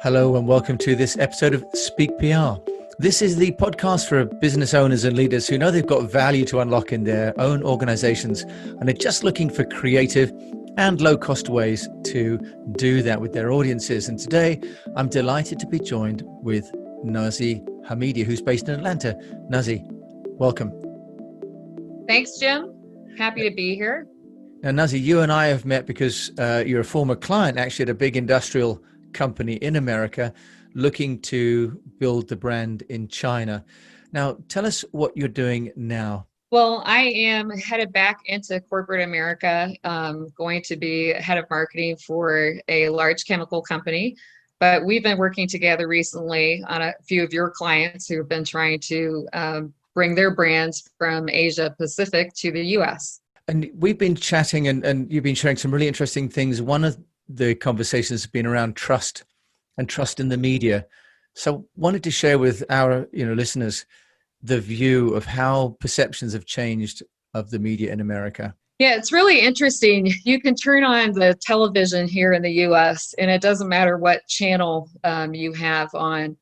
Hello and welcome to this episode of Speak PR. This is the podcast for business owners and leaders who know they've got value to unlock in their own organizations and are just looking for creative and low-cost ways to do that with their audiences. And today, I'm delighted to be joined with Nozi Hamidi, who's based in Atlanta. Nozi, welcome. Thanks, Jim. Happy to be here. Now, Nozi, you and I have met because you're a former client actually at a big industrial company in America looking to build the brand in China. Now, tell us what you're doing now. Well, I am headed back into corporate America, going to be head of marketing for a large chemical company. But we've been working together recently on a few of your clients who have been trying to bring their brands from Asia Pacific to the US. And we've been chatting and you've been sharing some really interesting things. One of the conversations has been around trust and trust in the media. So wanted to share with our listeners the view of how perceptions have changed of the media in America. Yeah, it's really interesting. You can turn on the television here in the US and it doesn't matter what channel you have on.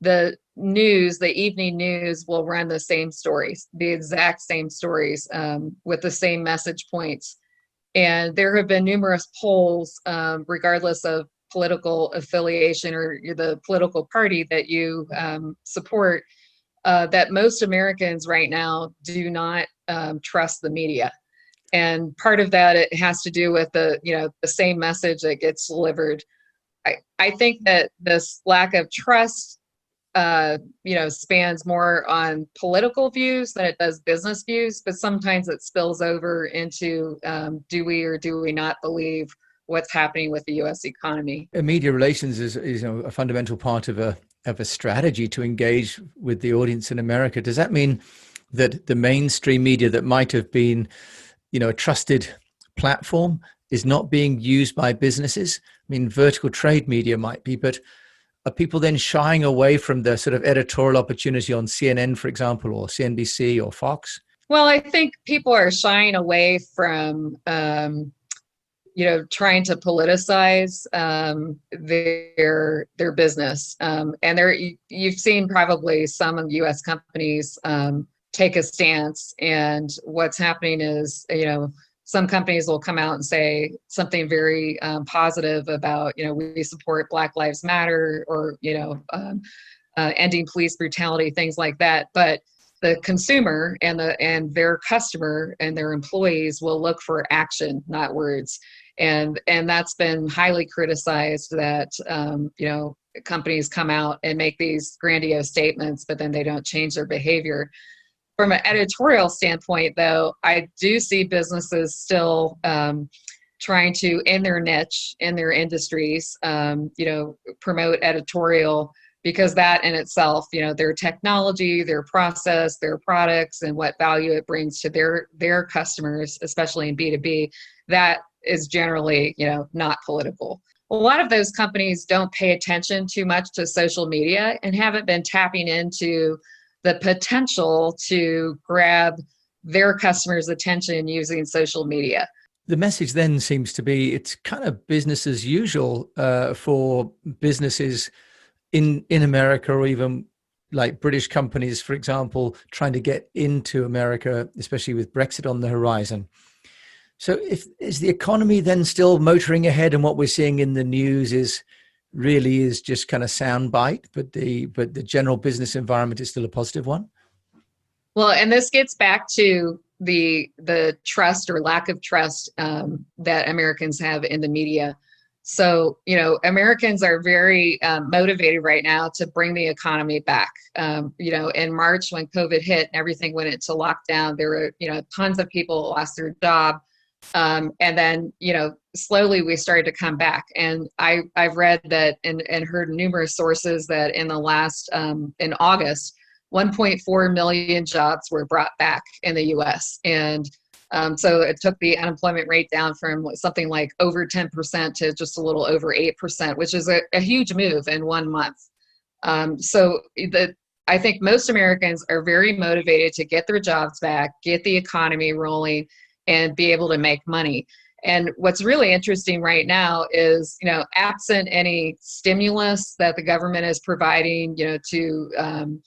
The news, the evening news will run the same stories, the exact same stories with the same message points. And there have been numerous polls, regardless of political affiliation or the political party that you support, that most Americans right now do not trust the media. And part of that, it has to do with the same message that gets delivered. I think that this lack of trust spans more on political views than it does business views, but sometimes it spills over into do we or do we not believe what's happening with the U.S. economy. Media relations is a fundamental part of a strategy to engage with the audience in America. Does that mean that the mainstream media that might have been, a trusted platform is not being used by businesses? I mean, vertical trade media might be, but are people then shying away from the sort of editorial opportunity on CNN, for example, or CNBC or Fox? Well, I think people are shying away from, trying to politicize their business. And you've seen probably some of U.S. companies take a stance. And what's happening is, some companies will come out and say something very positive about, we support Black Lives Matter or, ending police brutality, things like that. But the consumer and their customer and their employees will look for action, not words. And that's been highly criticized that, companies come out and make these grandiose statements, but then they don't change their behavior. From an editorial standpoint, though, I do see businesses still trying to, in their niche, in their industries, promote editorial, because that in itself, their technology, their process, their products, and what value it brings to their customers, especially in B2B, that is generally, not political. A lot of those companies don't pay attention too much to social media and haven't been tapping into the potential to grab their customers' attention using social media. The message then seems to be it's kind of business as usual for businesses in America, or even like British companies, for example, trying to get into America, especially with Brexit on the horizon. So is the economy then still motoring ahead, and what we're seeing in the news is just kind of soundbite, but the general business environment is still a positive one? Well, and this gets back to the trust or lack of trust that Americans have in the media. So, Americans are very motivated right now to bring the economy back. In March when COVID hit and everything went into lockdown, there were, tons of people lost their job. And then, slowly we started to come back. And I've read that and heard numerous sources that in the last, in August, 1.4 million jobs were brought back in the US. And so it took the unemployment rate down from something like over 10% to just a little over 8%, which is a huge move in 1 month. I think most Americans are very motivated to get their jobs back, get the economy rolling, and be able to make money. And what's really interesting right now is, absent any stimulus that the government is providing, to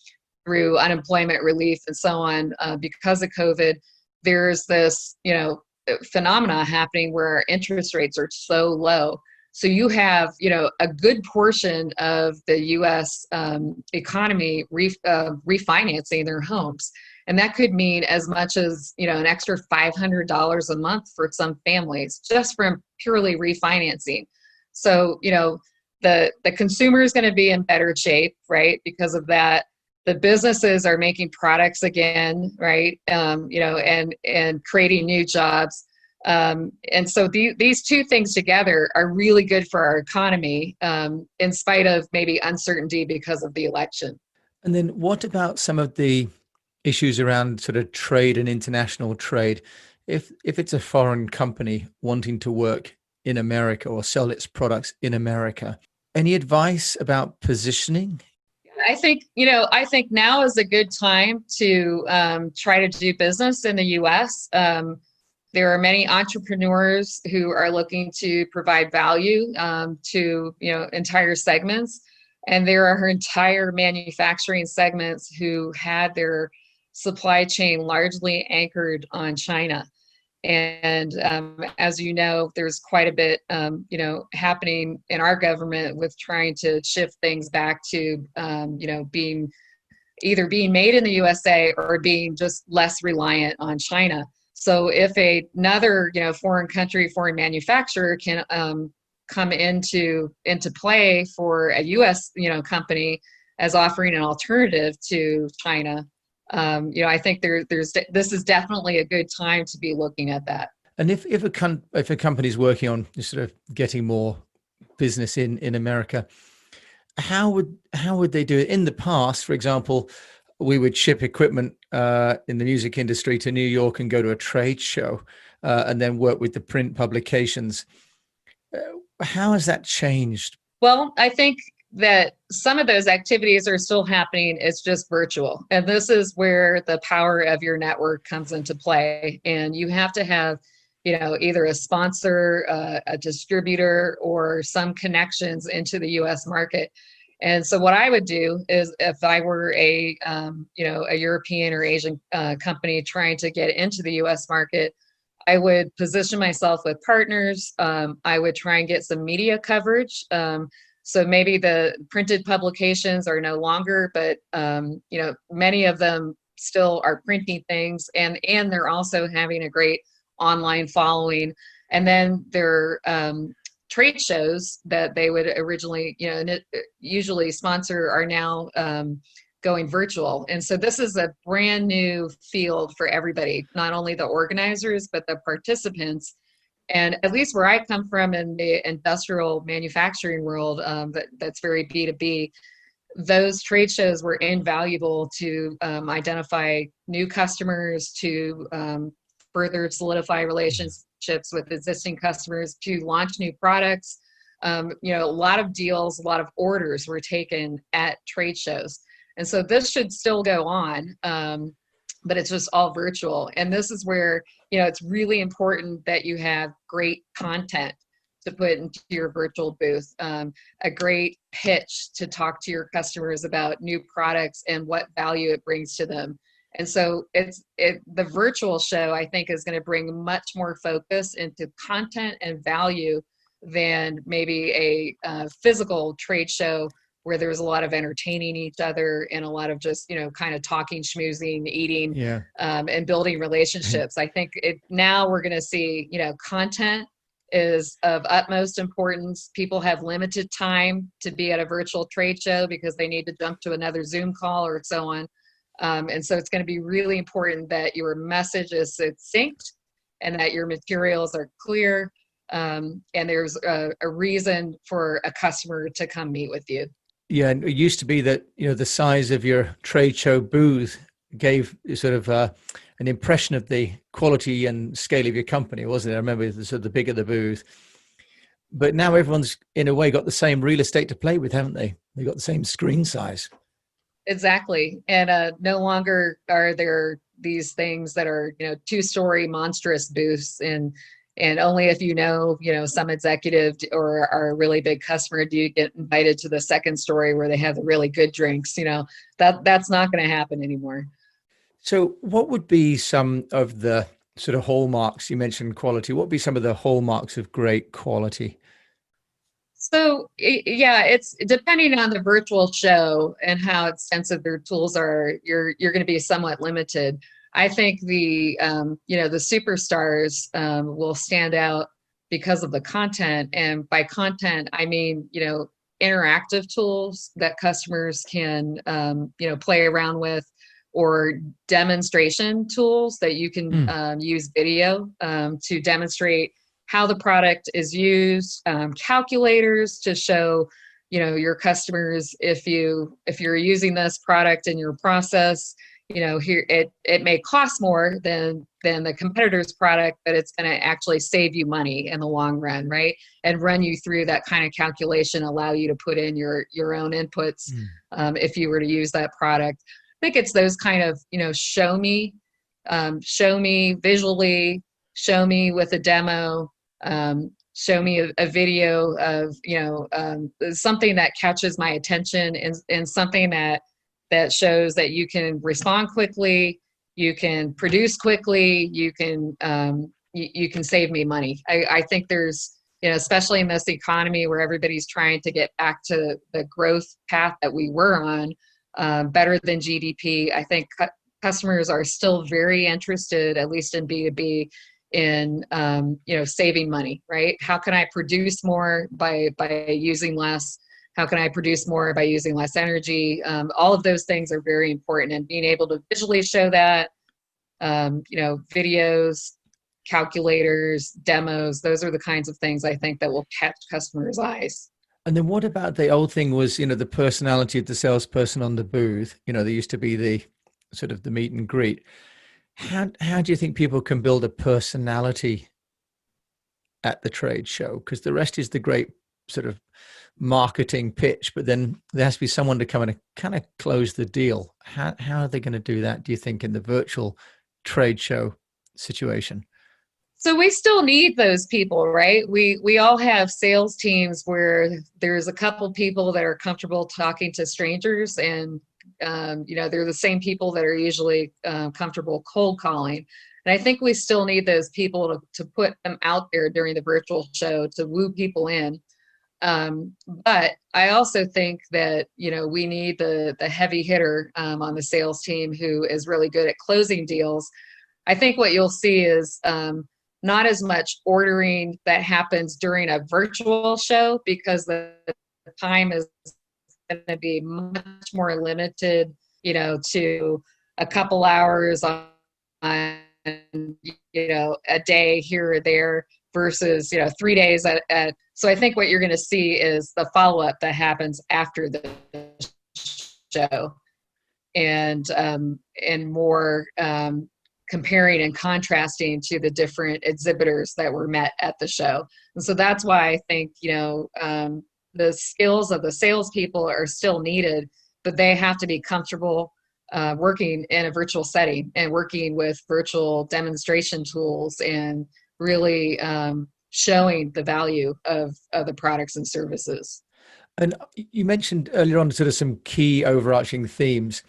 through unemployment relief and so on, because of COVID, there's this, phenomena happening where interest rates are so low. So you have, a good portion of the U.S. Economy refinancing their homes. And that could mean as much as, an extra $500 a month for some families just from purely refinancing. So, the consumer is going to be in better shape, right? Because of that. The businesses are making products again, right? And creating new jobs. And so these two things together are really good for our economy, in spite of maybe uncertainty because of the election. And then what about some of the issues around sort of trade and international trade? If it's a foreign company wanting to work in America or sell its products in America, any advice about positioning? I think now is a good time to try to do business in the U.S. There are many entrepreneurs who are looking to provide value to entire segments, and there are entire manufacturing segments who had their supply chain largely anchored on China. And as you know, there's quite a bit, happening in our government with trying to shift things back to, being either being made in the USA or being just less reliant on China. So if another, foreign country, foreign manufacturer can come into play for a U.S., company as offering an alternative to China, I think this is definitely a good time to be looking at that. And if a company's working on sort of getting more business in America, how would they do it? In the past, for example, we would ship equipment in the music industry to New York and go to a trade show, and then work with the print publications. How has that changed? Well, I think that some of those activities are still happening. It's just virtual. And this is where the power of your network comes into play. And you have to have, either a sponsor, a distributor, or some connections into the US market. And so what I would do is if I were a European or Asian company trying to get into the US market, I would position myself with partners. I would try and get some media coverage. So maybe the printed publications are no longer, but many of them still are printing things, and they're also having a great online following. And then there are trade shows that they would originally, usually sponsor are now going virtual. And so this is a brand new field for everybody, not only the organizers, but the participants. And at least where I come from in the industrial manufacturing world, that's very B2B, those trade shows were invaluable to identify new customers, to further solidify relationships with existing customers, to launch new products. A lot of deals, a lot of orders were taken at trade shows. And so this should still go on, but it's just all virtual. And this is where, it's really important that you have great content to put into your virtual booth, a great pitch to talk to your customers about new products and what value it brings to them. And so the virtual show, I think, is going to bring much more focus into content and value than maybe a physical trade show where there's a lot of entertaining each other and a lot of just, kind of talking, schmoozing, eating, Yeah. And building relationships. I think now we're going to see, content is of utmost importance. People have limited time to be at a virtual trade show because they need to jump to another Zoom call or so on. And so it's going to be really important that your message is succinct and that your materials are clear. And there's a reason for a customer to come meet with you. Yeah, and it used to be that the size of your trade show booth gave sort of an impression of the quality and scale of your company, wasn't it? I remember the bigger the booth, but now everyone's in a way got the same real estate to play with, haven't they? They got the same screen size. Exactly, and no longer are there these things that are 2-story monstrous booths And only if some executive or are a really big customer do you get invited to the second story where they have the really good drinks. That's not going to happen anymore. So, what would be some of the sort of hallmarks? You mentioned quality. What would be some of the hallmarks of great quality? So yeah, it's depending on the virtual show and how extensive their tools are. You're going to be somewhat limited. I think the superstars will stand out because of the content, and by content I mean interactive tools that customers can play around with, or demonstration tools that you can Mm. use video to demonstrate how the product is used, calculators to show your customers if you're using this product in your process, here it may cost more than the competitor's product, but it's going to actually save you money in the long run, right? And run you through that kind of calculation, allow you to put in your own inputs Mm. if you were to use that product. I think it's those kind of show me visually, show me with a demo, show me a video of something that catches my attention, and something that shows that you can respond quickly, you can produce quickly, you can save me money. I think there's especially in this economy where everybody's trying to get back to the growth path that we were on, better than GDP. I think customers are still very interested, at least in B2B, in saving money, right? How can I produce more by using less? How can I produce more by using less energy? All of those things are very important, and being able to visually show that, videos, calculators, demos, those are the kinds of things I think that will catch customers' eyes. And then what about the old thing was, the personality of the salesperson on the booth? There used to be the sort of the meet and greet. How do you think people can build a personality at the trade show? Because the rest is the great sort of marketing pitch, but then there has to be someone to come in and kind of close the deal. How are they going to do that, do you think, in the virtual trade show situation? So we still need those people, right? We all have sales teams where there's a couple people that are comfortable talking to strangers, and they're the same people that are usually comfortable cold calling. And I think we still need those people to put them out there during the virtual show to woo people in. But I also think that we need the heavy hitter on the sales team who is really good at closing deals. I think what you'll see is not as much ordering that happens during a virtual show, because the time is going to be much more limited, to a couple hours on a day here or there, versus 3 days at. So I think what you're going to see is the follow-up that happens after the show, and more comparing and contrasting to the different exhibitors that were met at the show. And so that's why I think the skills of the salespeople are still needed, but they have to be comfortable working in a virtual setting and working with virtual demonstration tools, and really showing the value of the products and services. And you mentioned earlier on sort of some key overarching themes.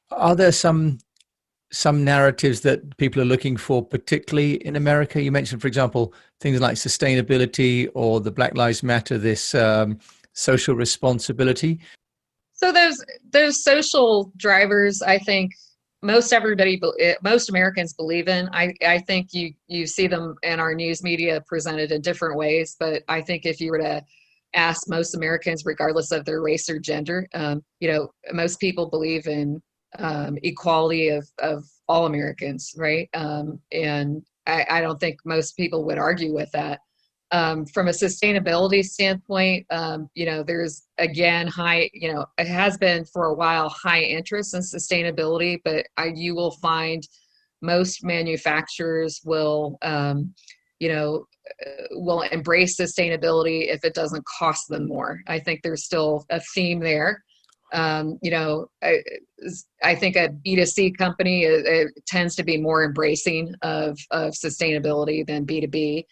Are there some narratives that people are looking for, particularly in America? You mentioned, for example, things like sustainability or the Black Lives Matter, this social responsibility. So those social drivers, I think most Americans believe in. I think you see them in our news media presented in different ways, but I think if you were to ask most Americans, regardless of their race or gender, most people believe in equality of all Americans, right? And I don't think most people would argue with that. From a sustainability standpoint, there's again it has been for a while high interest in sustainability, but you will find most manufacturers will embrace sustainability if it doesn't cost them more. I think there's still a theme there. I think a B2C company it tends to be more embracing of sustainability than B2B.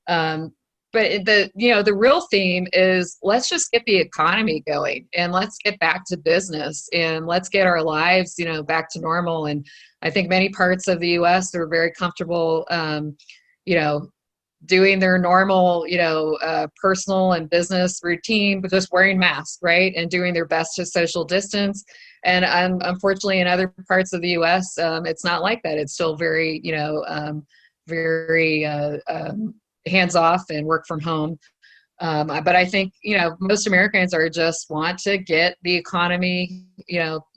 But the real theme is let's just get the economy going and let's get back to business and let's get our lives, back to normal. And I think many parts of the U.S. are very comfortable, doing their normal, personal and business routine, but just wearing masks, right? And doing their best to social distance. And unfortunately, in other parts of the U.S., it's not like that. It's still very, very hands off and work from home. But I think, most Americans are just want to get the economy,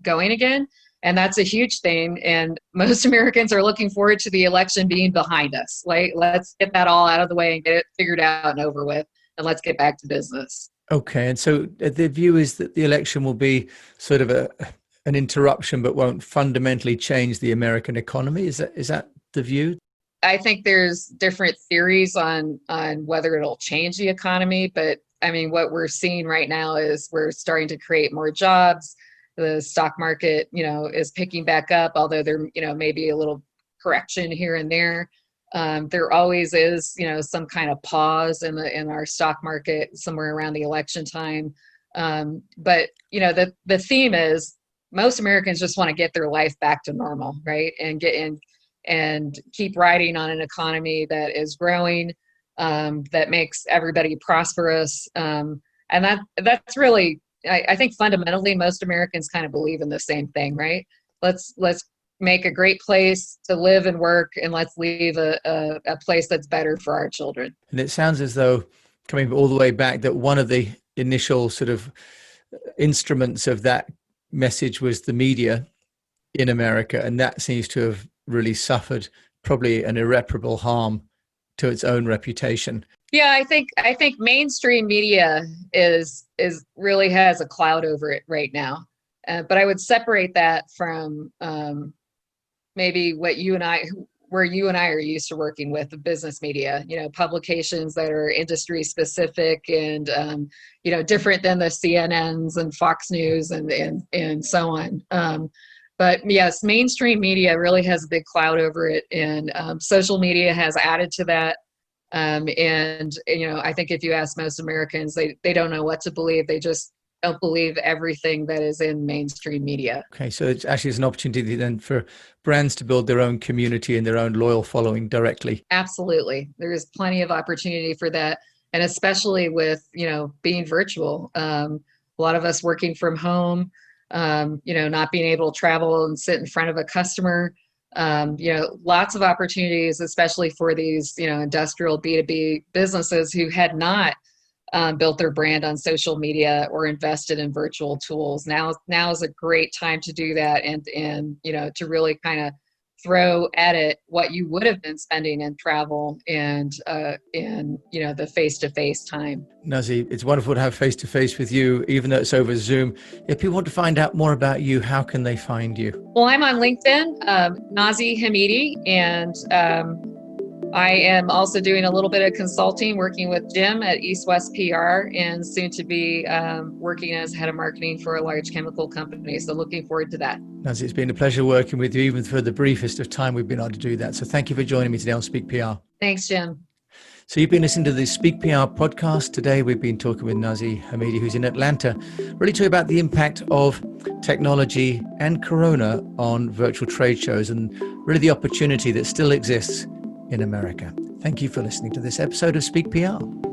going again. And that's a huge thing. And most Americans are looking forward to the election being behind us. Like, let's get that all out of the way and get it figured out and over with. And let's get back to business. Okay. And so the view is that the election will be sort of an interruption, but won't fundamentally change the American economy. Is that the view? I think there's different theories on whether it'll change the economy. But I mean, what we're seeing right now is we're starting to create more jobs. The stock market, is picking back up, although there, may be a little correction here and there. There always is, some kind of pause in our stock market somewhere around the election time. But the theme is most Americans just want to get their life back to normal, right? And get in and keep riding on an economy that is growing, that makes everybody prosperous. And that's really, I think fundamentally most Americans kind of believe in the same thing, right? Let's make a great place to live and work, and let's leave a place that's better for our children. And it sounds as though, coming all the way back, that one of the initial sort of instruments of that message was the media in America, and that seems to have really suffered probably an irreparable harm to its own reputation. Yeah, I think mainstream media is really has a cloud over it right now, but I would separate that from maybe where you and I are used to working with the business media. Publications that are industry specific and different than the CNNs and Fox News and so on. But yes, mainstream media really has a big cloud over it, and social media has added to that. I think if you ask most Americans, they don't know what to believe. They just don't believe everything that is in mainstream media. Okay, so it's actually an opportunity then for brands to build their own community and their own loyal following directly. Absolutely. There is plenty of opportunity for that. And especially with, being virtual, a lot of us working from home, not being able to travel and sit in front of a customer, lots of opportunities, especially for these, industrial B2B businesses who had not built their brand on social media or invested in virtual tools. Now is a great time to do that and to really kind of throw at it what you would have been spending in travel and the face-to-face time. Nozi, it's wonderful to have face-to-face with you, even though it's over Zoom. If people want to find out more about you, how can they find you? Well, I'm on LinkedIn, Nozi Hamidi, and I am also doing a little bit of consulting, working with Jim at East West PR, and soon to be working as head of marketing for a large chemical company. So looking forward to that. Nozi, it's been a pleasure working with you, even for the briefest of time we've been able to do that. So thank you for joining me today on Speak PR. Thanks, Jim. So you've been listening to the Speak PR podcast. Today we've been talking with Nozi Hamidi, who's in Atlanta, really talking about the impact of technology and Corona on virtual trade shows and really the opportunity that still exists in America. Thank you for listening to this episode of Speak PR.